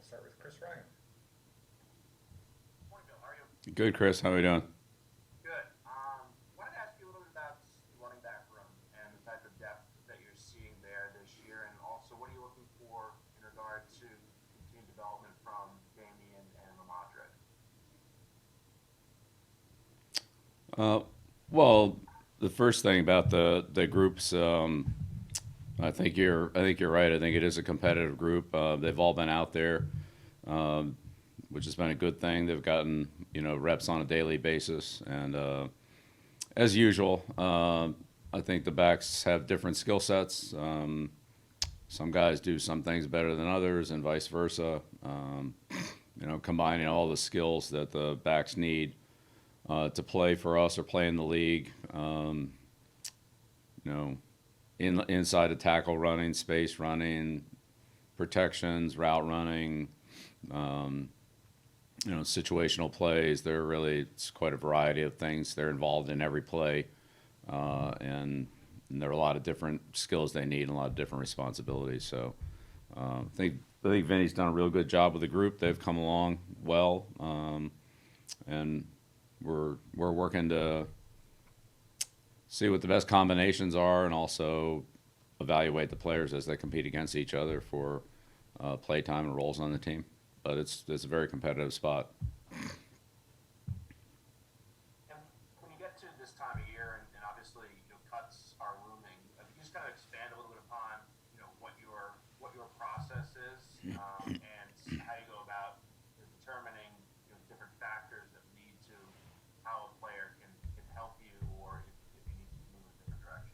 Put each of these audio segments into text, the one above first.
start with Chris Ryan. Morning, Bill. How are you? Good, Chris. How are you doing? Good. Wanted to ask you a little bit about the running back room and the type of depth that you're seeing there this year, and also what are you looking for in regard to continued development from Damien and Lamadre? Uh, well, the first thing about the groups, I think you're right. I think it is a competitive group. They've all been out there, um, which has been a good thing. They've gotten reps on a daily basis, and as usual, I think the backs have different skill sets. Some guys do some things better than others, and vice versa. Combining all the skills that the backs need to play for us or play in the league. You know, inside the tackle running, space running, protections, route running, um, situational plays. It's quite a variety of things. They're involved in every play, and there are a lot of different skills they need and a lot of different responsibilities. So I think Vinny's done a real good job with the group. They've come along well, and we're working to see what the best combinations are, and also evaluate the players as they compete against each other for play time and roles on the team. But it's a very competitive spot. And when you get to this time of year, and obviously cuts are looming, can you just kind of expand a little bit upon what your process is, and how you go about determining different factors that lead to how a player can help you, or if you need to move in a different direction.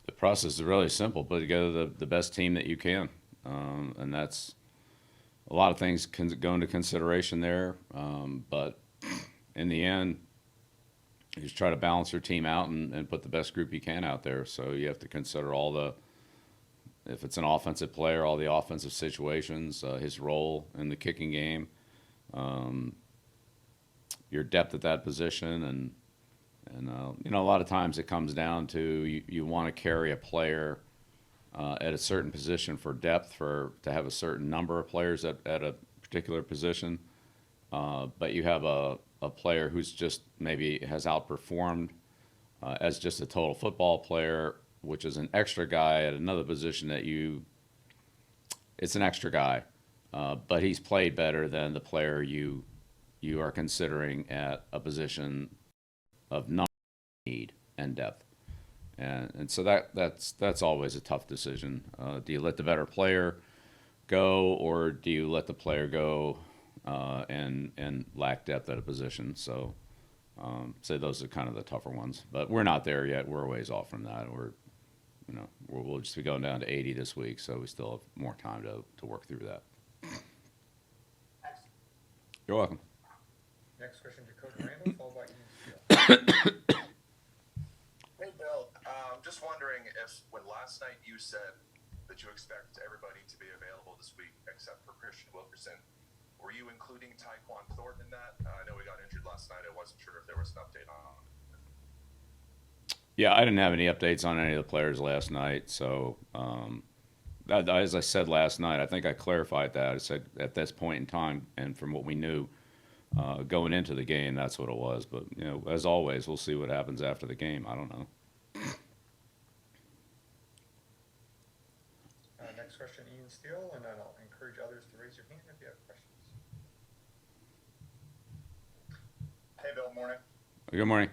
The process is really simple. Put together the best team that you can, and that's a lot of things can go into consideration there. But in the end, you just try to balance your team out and put the best group you can out there. So you have to consider if it's an offensive player, all the offensive situations, his role in the kicking game, um, your depth at that position, and a lot of times it comes down to you want to carry a player at a certain position for depth, to have a certain number of players at a particular position, but you have a player who's just maybe has outperformed as just a total football player, which is an extra guy at another position it's an extra guy, but he's played better than the player you are considering at a position of number need and depth. And so that's always a tough decision. Do you let the better player go, or do you let the player go and lack depth at a position? So say those are kind of the tougher ones. But we're not there yet. We're a ways off from that. We'll just be going down to 80 this week, so we still have more time to work through that. Thanks. You're welcome. Next question to Coach Randall, followed by Ian Steele. Hey, Bill. Just wondering if, when last night you said that you expect everybody to be available this week except for Christian Wilkerson, were you including Tyquan Thornton in that? I know he got injured last night. I wasn't sure if there was an update on. Yeah, I didn't have any updates on any of the players last night. So, as I said last night, I think I clarified that. I said at this point in time, and from what we knew going into the game, that's what it was. But as always, we'll see what happens after the game. I don't know. Next question, Ian Steele, and then I'll encourage others to raise your hand if you have questions. Hey, Bill. Morning. Good morning.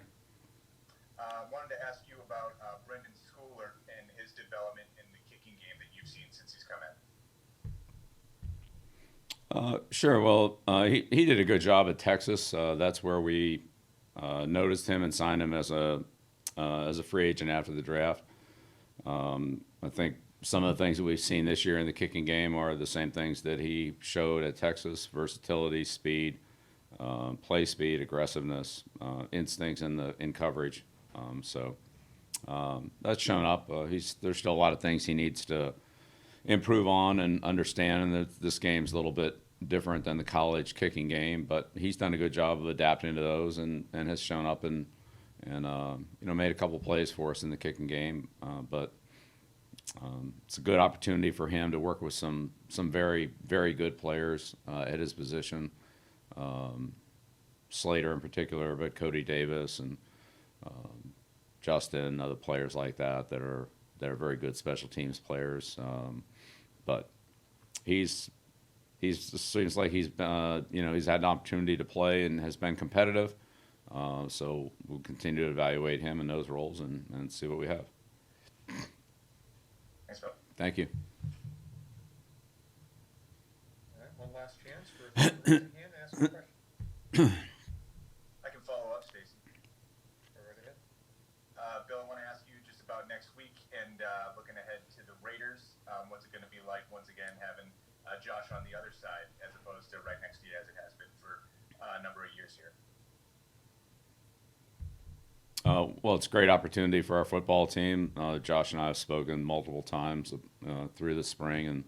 Wanted to ask you about Brendan Schooler and his development in the kicking game that you've seen since he's come in. Sure. Well, he did a good job at Texas. That's where we noticed him and signed him as a free agent after the draft. I think some of the things that we've seen this year in the kicking game are the same things that he showed at Texas: versatility, speed, play speed, aggressiveness, instincts in coverage. That's shown up. There's still a lot of things he needs to improve on and understand, and this game's a little bit different than the college kicking game, but he's done a good job of adapting to those, and has shown up and made a couple plays for us in the kicking game. But it's a good opportunity for him to work with some very, very good players at his position. Slater in particular, but Cody Davis and Justin and other players like that that are very good special teams players. But he's seems like he's he's had an opportunity to play and has been competitive. So we'll continue to evaluate him in those roles and see what we have. Thanks, Bill. Thank you. All right, one last chance for a hand to ask a question. I can follow up, Stacy. Go right ahead. Bill, I want to ask you just about next week and looking ahead to the Raiders. What's it going to be like once again having Josh on the other side as opposed to right next to you as it has been for a number of years here? Well, it's a great opportunity for our football team. Josh and I have spoken multiple times through the spring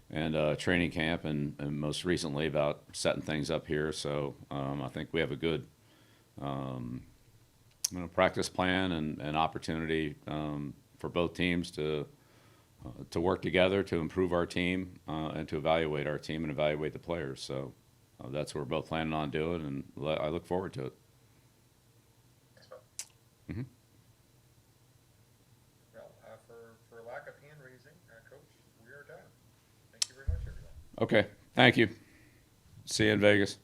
and training camp, and most recently about setting things up here. So I think we have a good practice plan and opportunity for both teams to work together to improve our team and to evaluate our team and evaluate the players. So that's what we're both planning on doing, and I look forward to it. Well, for lack of hand raising, Coach, we are done. Thank you very much, everyone. Okay, thank you. See you in Vegas.